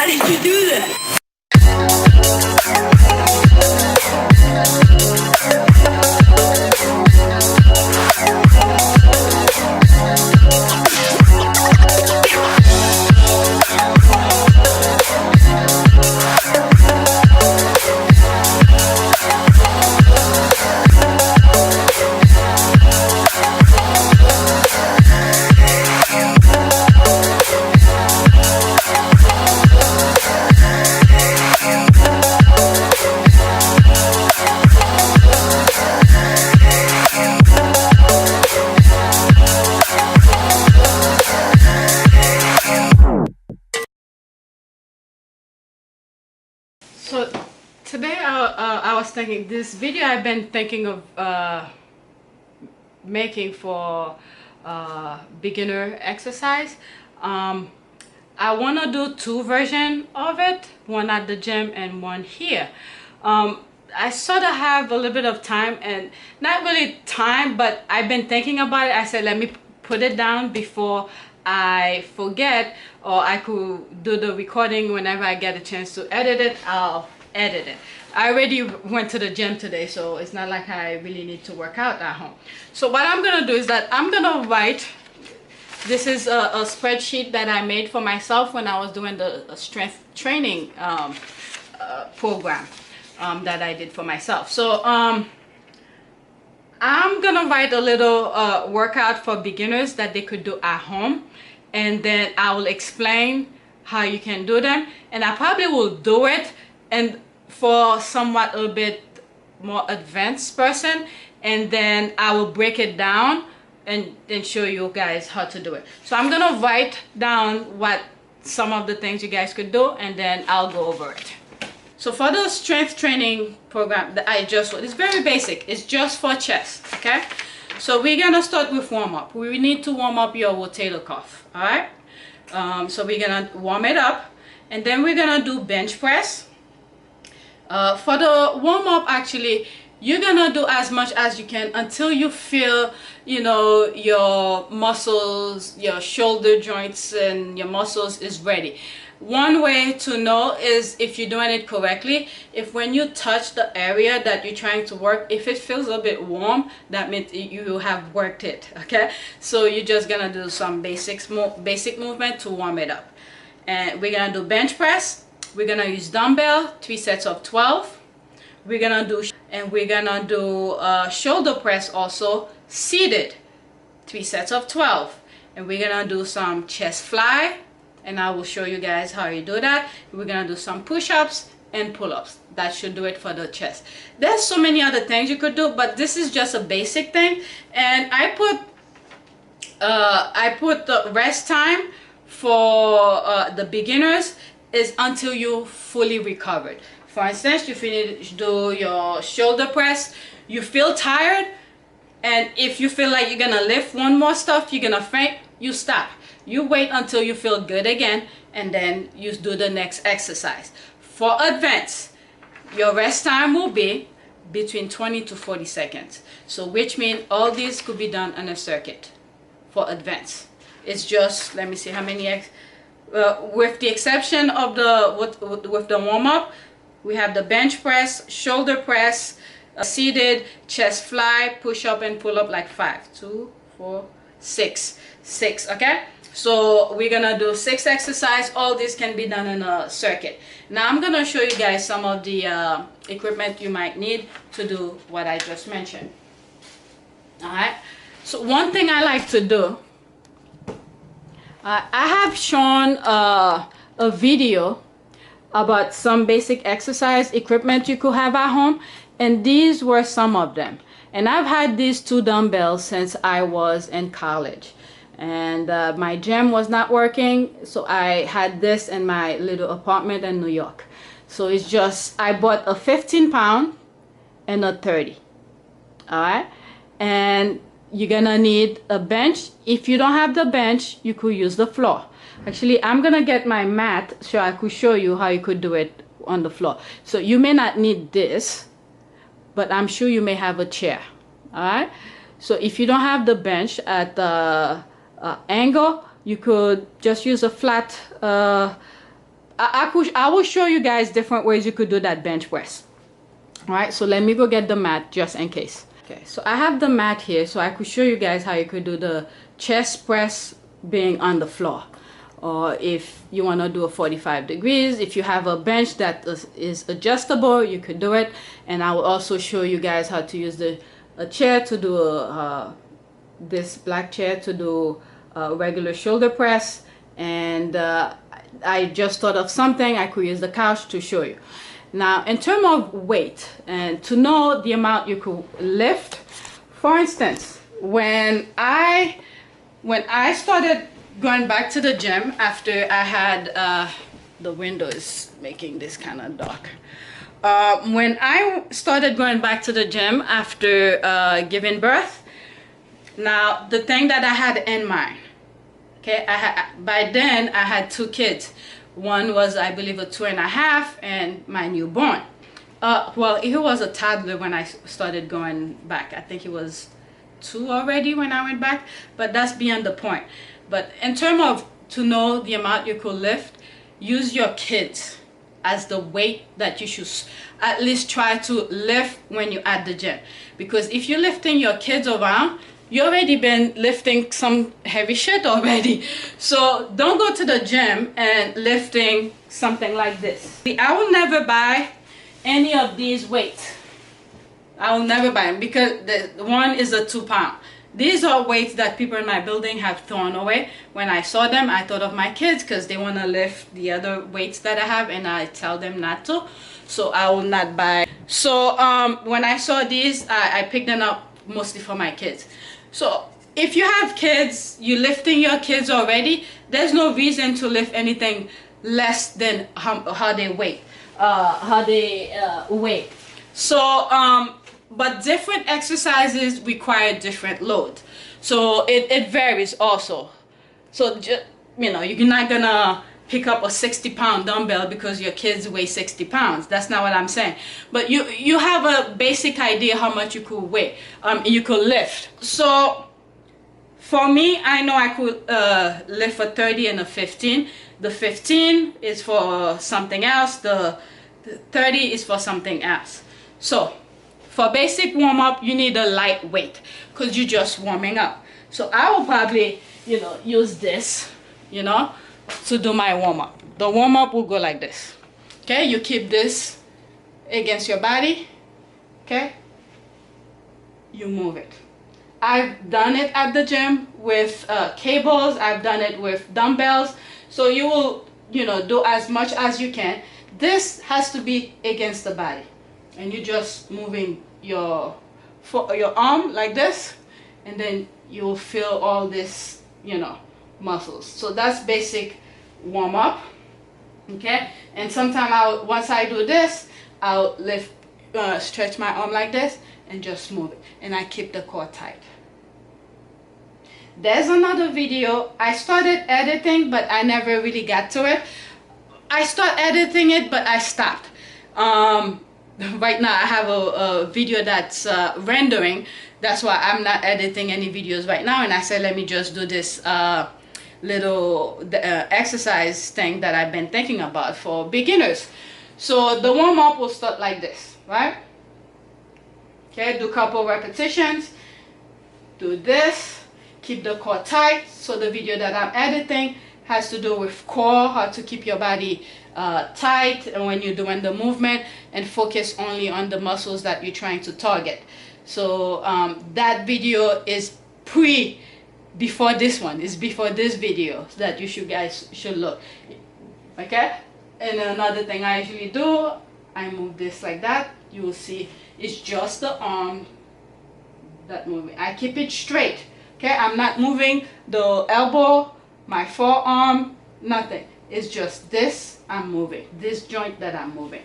How did you do that? So today I was thinking this video I've been thinking of making for beginner exercise. I want to do two versions of it, one at the gym and one here. I sort of have a little bit of time, and not really time, but I've been thinking about it. I said let me put it down before I forget, or I could do the recording whenever I get a chance to edit it. I'll edit it. I already went to the gym today, so it's not like I really need to work out at home. So what I'm gonna do is that I'm gonna write. This is a spreadsheet that I made for myself when I was doing the strength training program that I did for myself. So I'm gonna write a little workout for beginners that they could do at home, and then I will explain how you can do them, and I probably will do it and for somewhat a little bit more advanced person, and then I will break it down and show you guys how to do it. So I'm gonna write down what some of the things you guys could do, and then I'll go over it. So for the strength training program that I just wrote, it's very basic. It's just for chest, okay? So we're gonna start with warm up. We need to warm up your rotator cuff, all right? So we're gonna warm it up, and then we're gonna do bench press. For the warm up, actually, you're gonna do as much as you can until you feel, you know, your muscles, your shoulder joints and your muscles is ready. One way to know is if you're doing it correctly, if when you touch the area that you're trying to work, if it feels a bit warm, that means you have worked it, okay? So you're just gonna do some basic movement to warm it up. And we're gonna do bench press. We're gonna use dumbbell, 3 sets of 12. We're gonna do shoulder press also, seated, 3 sets of 12. And we're gonna do some chest fly, and I will show you guys how you do that. We're gonna do some push-ups and pull-ups. That should do it for the chest. There's so many other things you could do, but this is just a basic thing. And I put the rest time for the beginners is until you fully recovered. For instance, you finish do your shoulder press, you feel tired, and if you feel like you're gonna lift one more stuff, you're gonna faint, you stop. You wait until you feel good again, and then you do the next exercise. For advanced, your rest time will be between 20 to 40 seconds. So which means all these could be done on a circuit for advanced. It's just, let me see how many, with the exception of with the warm-up, we have the bench press, shoulder press, seated, chest fly, push-up and pull-up, like 5, 2, 4, 6, okay? So we're gonna do 6 exercises. All this can be done in a circuit. Now I'm gonna show you guys some of the equipment you might need to do what I just mentioned. All right, so one thing I like to do, I have shown a video about some basic exercise equipment you could have at home, and these were some of them. And I've had these 2 dumbbells since I was in college, and my gym was not working, so I had this in my little apartment in New York. So it's just, I bought a 15-pound and a 30. All right, and you're gonna need a bench. If you don't have the bench, you could use the floor. Actually, I'm gonna get my mat so I could show you how you could do it on the floor. So you may not need this, but I'm sure you may have a chair. All right, so if you don't have the bench at the angle, you could just use a flat I will show you guys different ways you could do that bench press. All right, so let me go get the mat just in case. Okay, so I have the mat here, so I could show you guys how you could do the chest press being on the floor. Or if you want to do a 45 degrees, if you have a bench that is adjustable, you could do it. And I will also show you guys how to use a chair to do this black chair to do a regular shoulder press. And I just thought of something. I could use the couch to show you. Now, in terms of weight, and to know the amount you could lift, for instance, when I started going back to the gym after I had, the window is making this kind of dark. When I started going back to the gym after giving birth, now the thing that I had in mind, okay, by then I had 2 kids. One was, I believe, a 2.5, and my newborn. Well, he was a toddler when I started going back. I think he was 2 already when I went back, but that's beyond the point. But in terms of to know the amount you could lift, use your kids as the weight that you should at least try to lift when you're at the gym. Because if you're lifting your kids around, you already been lifting some heavy shit already. So don't go to the gym and lifting something like this. I will never buy any of these weights. I will never buy them because the one is a 2 pound. These are weights that people in my building have thrown away. When I saw them, I thought of my kids because they want to lift the other weights that I have, and I tell them not to. So I will not buy. So when I saw these, I picked them up mostly for my kids. So if you have kids, you're lifting your kids already, there's no reason to lift anything less than how they weigh. So but different exercises require different load, so it varies also. So just, you know, you're not gonna pick up a 60-pound dumbbell because your kids weigh 60 pounds. That's not what I'm saying. But you have a basic idea how much you could weigh, you could lift. So for me, I know I could lift a 30 and a 15. The 15 is for something else. The 30 is for something else. So for basic warm-up, you need a light weight because you're just warming up. So I will probably, you know, use this, you know, to do my warm-up. The warm-up will go like this. Okay, you keep this against your body. Okay, you move it. I've done it at the gym with cables. I've done it with dumbbells. So you will, you know, do as much as you can. This has to be against the body, and you're just moving your arm like this, and then you'll feel all this, you know, muscles. So that's basic warm up. Okay, and sometimes once I do this, I'll lift, stretch my arm like this and just move it, and I keep the core tight. There's another video I started editing, but I never really got to it. I started editing it, but I stopped. Right now I have a video that's rendering. That's why I'm not editing any videos right now, and I said let me just do this little exercise thing that I've been thinking about for beginners. So the warm-up will start like this, right? Okay, do a couple repetitions, do this, keep the core tight. So the video that I'm editing has to do with core, how to keep your body tight and when you're doing the movement, and focus only on the muscles that you're trying to target. So that video is before this one, is before this video that you guys should look. Okay, and another thing I usually do, I move this like that. You will see it's just the arm that moving. I keep it straight. Okay, I'm not moving the elbow, my forearm, nothing. It's just this I'm moving, this joint that I'm moving.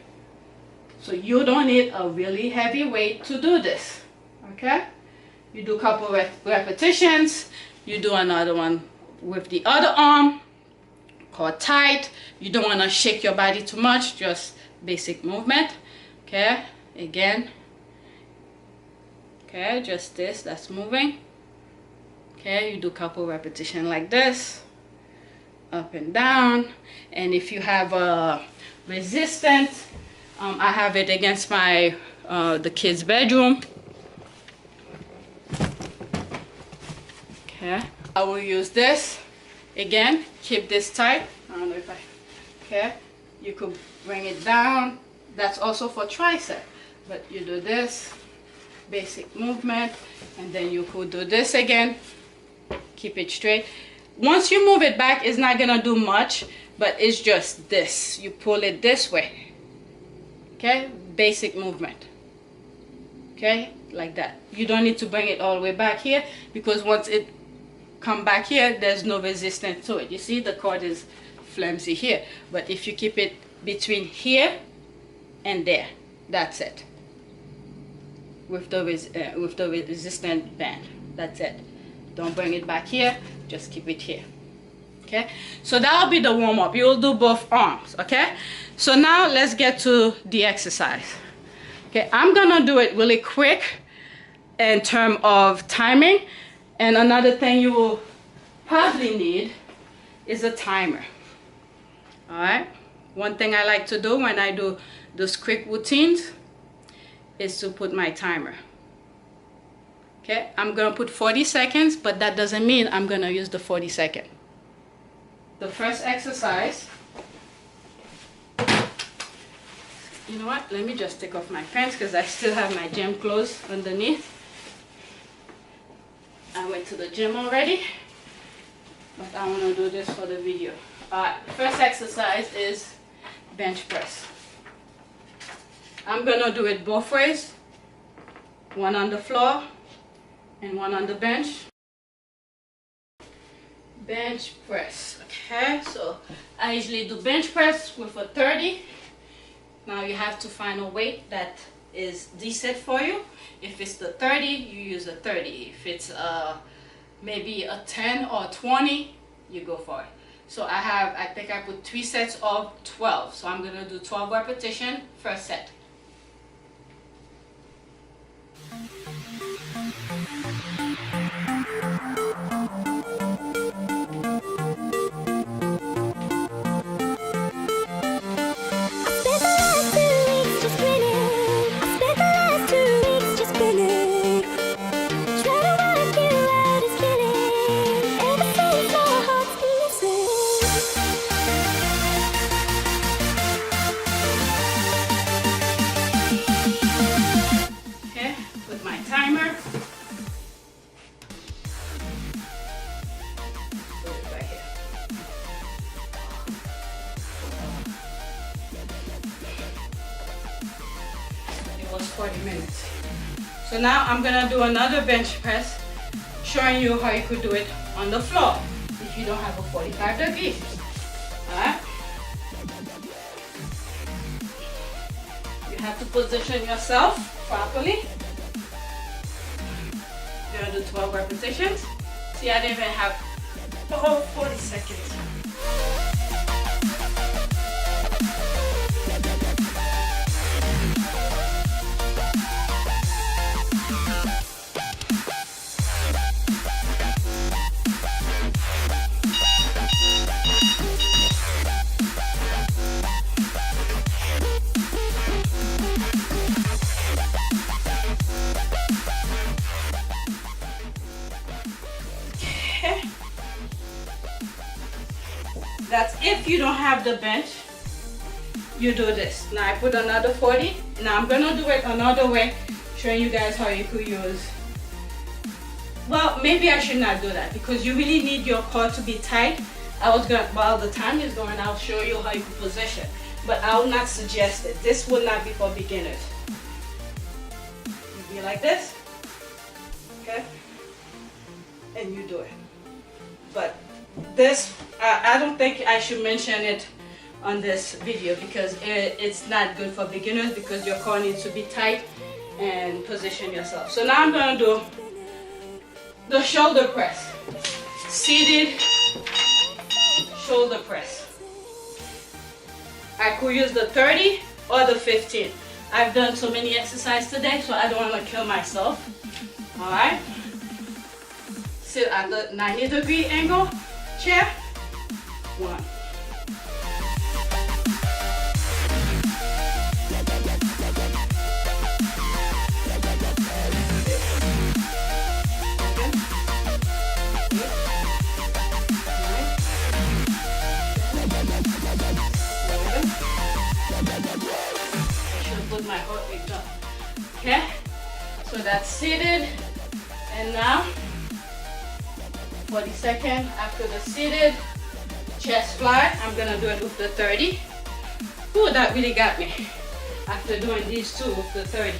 So you don't need a really heavy weight to do this. Okay, you do a couple repetitions, you do another one with the other arm, core tight. You don't want to shake your body too much, just basic movement. Okay, again. Okay, just this, that's moving. Okay, you do a couple repetitions like this. up and down. And if you have a resistant, I have it against my the kids' bedroom. Okay, I will use this again. Keep this tight. I don't know if I. Okay, you could bring it down. That's also for tricep, but you do this basic movement, and then you could do this again. Keep it straight. Once you move it back, it's not gonna do much, but it's just this. You pull it this way. Okay, basic movement. Okay, like that. You don't need to bring it all the way back here, because once it come back here, there's no resistance to it. You see, the cord is flimsy here, but if you keep it between here and there, that's it. With the resistant band, that's it. Don't bring it back here, just keep it here. Okay, so that'll be the warm-up. You'll do both arms. Okay, so now let's get to the exercise. Okay, I'm gonna do it really quick in terms of timing. And another thing you will probably need is a timer. All right, one thing I like to do when I do those quick routines is to put my timer. Okay, I'm gonna put 40 seconds, but that doesn't mean I'm gonna use the 40 second. The first exercise, you know what, let me just take off my pants because I still have my gym clothes underneath. I went to the gym already, but I want to do this for the video. Alright, first exercise is bench press. I'm gonna do it both ways, one on the floor and one on the bench. Bench press. Okay, so I usually do bench press with a 30. Now you have to find a weight that is decent for you. If it's the 30, you use a 30. If it's maybe a 10 or 20, you go for it. So I think I put 3 sets of 12. So I'm gonna do 12 repetitions, first set. It was 40 minutes. So now I'm gonna do another bench press, showing you how you could do it on the floor if you don't have a 45 degree. Alright? You have to position yourself properly. You're gonna do 12 repetitions. See, I didn't even have 40 seconds. That's if you don't have the bench, you do this. Now I put another 40. Now I'm gonna do it another way, showing you guys how you could use. Well, maybe I should not do that because you really need your core to be tight. While the time is going, I'll show you how you can position, but I will not suggest it. This will not be for beginners. You be like this, okay? And you do it. But this, I don't think I should mention it on this video because it's not good for beginners because your core needs to be tight and position yourself. So now I'm going to do the shoulder press. Seated shoulder press. I could use the 30 or the 15. I've done so many exercises today, so I don't want to kill myself. All right. Sit at the 90-degree angle chair. 1. Put my heart rate up. Okay, so that's seated, and now for the second after the seated chest fly, I'm gonna do it with the 30. Ooh, that really got me after doing these two with the 30.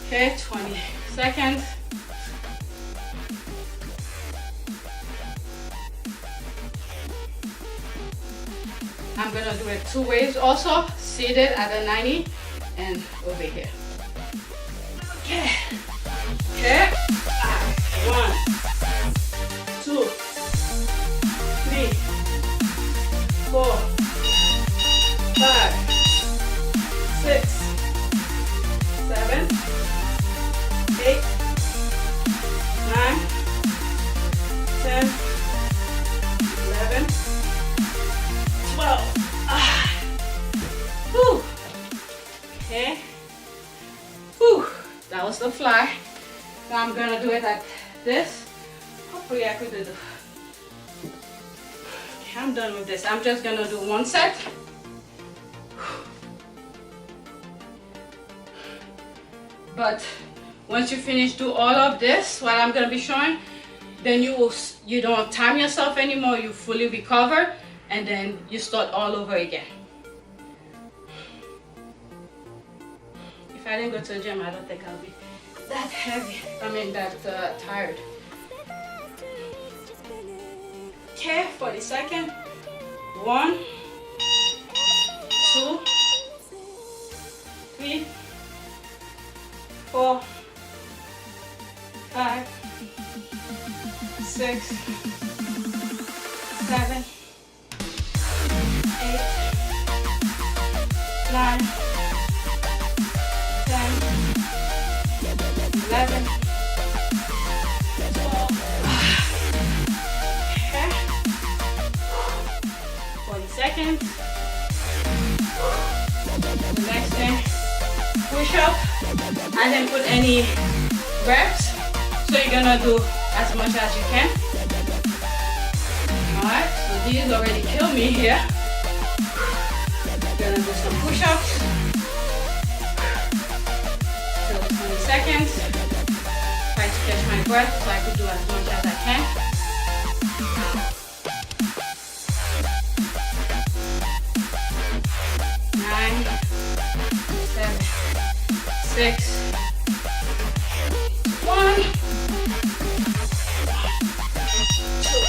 Okay, 20 seconds. I'm gonna do it 2 ways also, seated at a 90 and over here. Okay. Okay. 1, 2, 3, 4, 5, 6, 7, 8, 9, 10, 11, 12. Whew. Okay. Whew. That was the fly. Now I'm gonna do it like this. Hopefully I could do it. Okay, I'm done with this. I'm just gonna do 1 set. But once you finish do all of this, what I'm gonna be showing, then you don't time yourself anymore. You fully recover, and then you start all over again. If I didn't go to the gym, I don't think I'll be that heavy. I mean that tired. Okay, 40 seconds. 1, 2, 3, 4, 5, 6, 7, 8, 9, 10, 11, 12. Okay. 40 seconds. The next thing, push up. I didn't put any reps, so you're gonna do as much as you can. Alright, so these already kill me here. Gonna do some push-ups. Still 20 seconds. Try to catch my breath so I could do as much as I can. 9, 7, 6, 1, 2,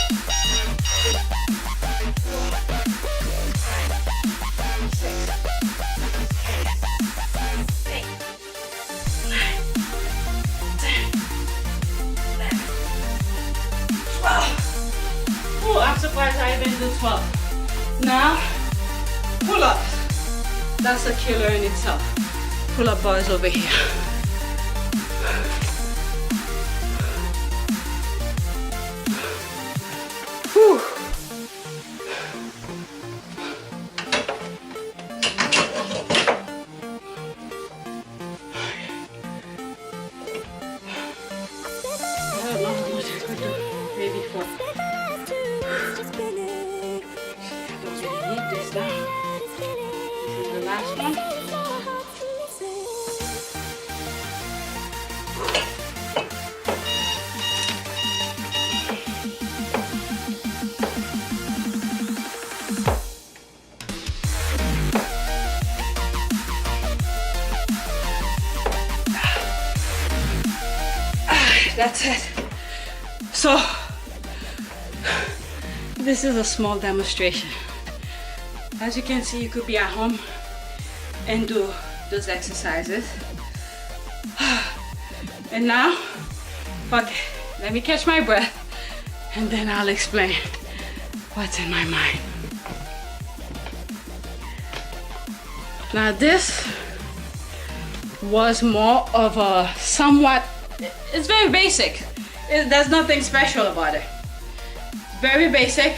12. Oh, I'm surprised I even do 12. Now, pull-ups. That's a killer in itself. Pull-up bars over here. Whew. I don't know how much I could do. Maybe 4. I don't really need this now. This is the last one. That's it. So, this is a small demonstration. As you can see, you could be at home and do those exercises. And now, okay, let me catch my breath and then I'll explain what's in my mind. Now this was more of a somewhat it's very basic. There's nothing special about it. Very basic,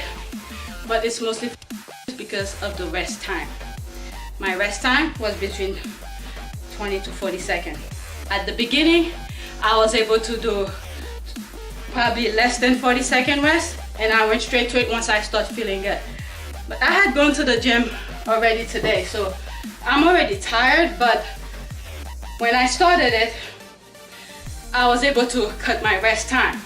but it's mostly because of the rest time. My rest time was between 20 to 40 seconds. At the beginning, I was able to do probably less than 40-second rest, and I went straight to it once I started feeling good. But I had gone to the gym already today, so I'm already tired, but when I started it, I was able to cut my rest time.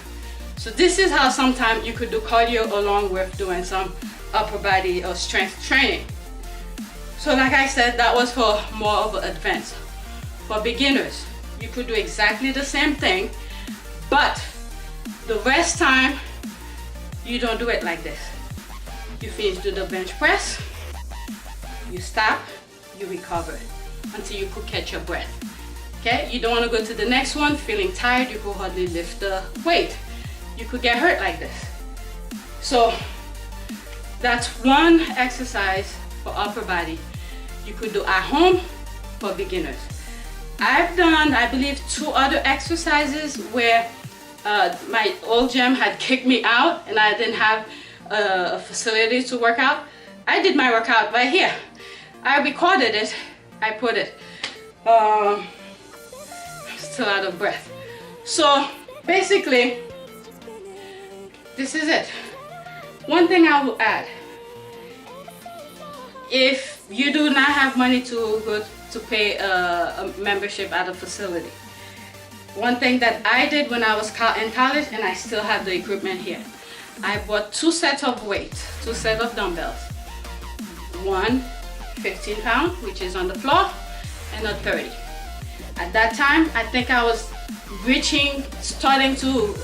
So this is how sometimes you could do cardio along with doing some upper body or strength training. So like I said, that was for more of an advanced. For beginners, you could do exactly the same thing, but the rest time, you don't do it like this. You finish do the bench press, you stop, you recover until you could catch your breath. Okay, you don't want to go to the next one feeling tired, you could hardly lift the weight. You could get hurt like this. So that's one exercise for upper body you could do at home for beginners. I've done, I believe, 2 other exercises where my old gym had kicked me out and I didn't have a facility to work out. I did my workout right here. I recorded it, I put it. I'm still out of breath. So basically, this is it. One thing I will add, if you do not have money to go to pay a membership at a facility, one thing that I did when I was in college, and I still have the equipment here, I bought 2 sets of weights, 2 sets of dumbbells. One 15 pound, which is on the floor, and a 30. At that time, I think I was starting to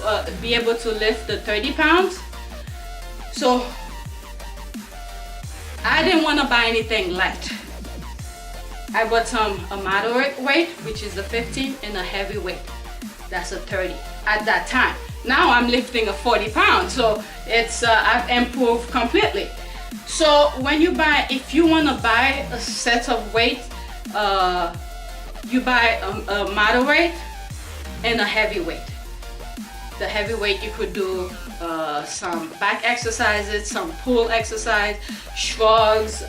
be able to lift the 30 pounds. So I didn't want to buy anything light. I bought a moderate weight, which is a 15, and a heavy weight, that's a 30 at that time. Now I'm lifting a 40 pounds, so it's I've improved completely. So when you buy, if you want to buy a set of weights, you buy a moderate and a heavy weight. The heavy weight, you could do some back exercises, some pull exercise, shrugs,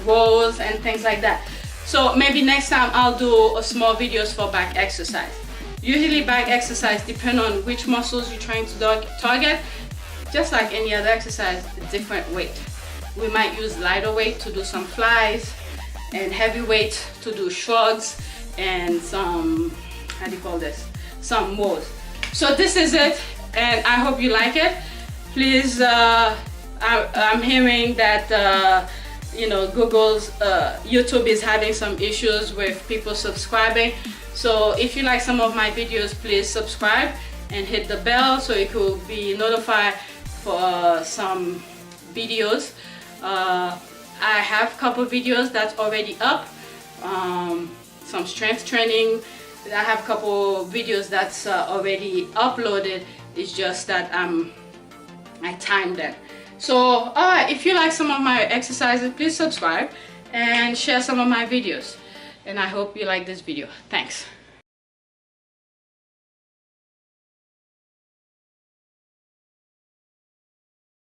rolls, and things like that. So maybe next time I'll do a small videos for back exercise. Usually back exercise depend on which muscles you're trying to target. Just like any other exercise, a different weight. We might use lighter weight to do some flies, and heavy weight to do shrugs and some, how do you call this? Some moves. So this is it, and I hope you like it. Please, I'm hearing that you know, Google's YouTube is having some issues with people subscribing. So if you like some of my videos, please subscribe and hit the bell so you could be notified for some videos. I have a couple videos that's already up, some strength training. I have a couple videos that's already uploaded. It's just that I timed them. So if you like some of my exercises, please subscribe and share some of my videos. And I hope you like this video. Thanks.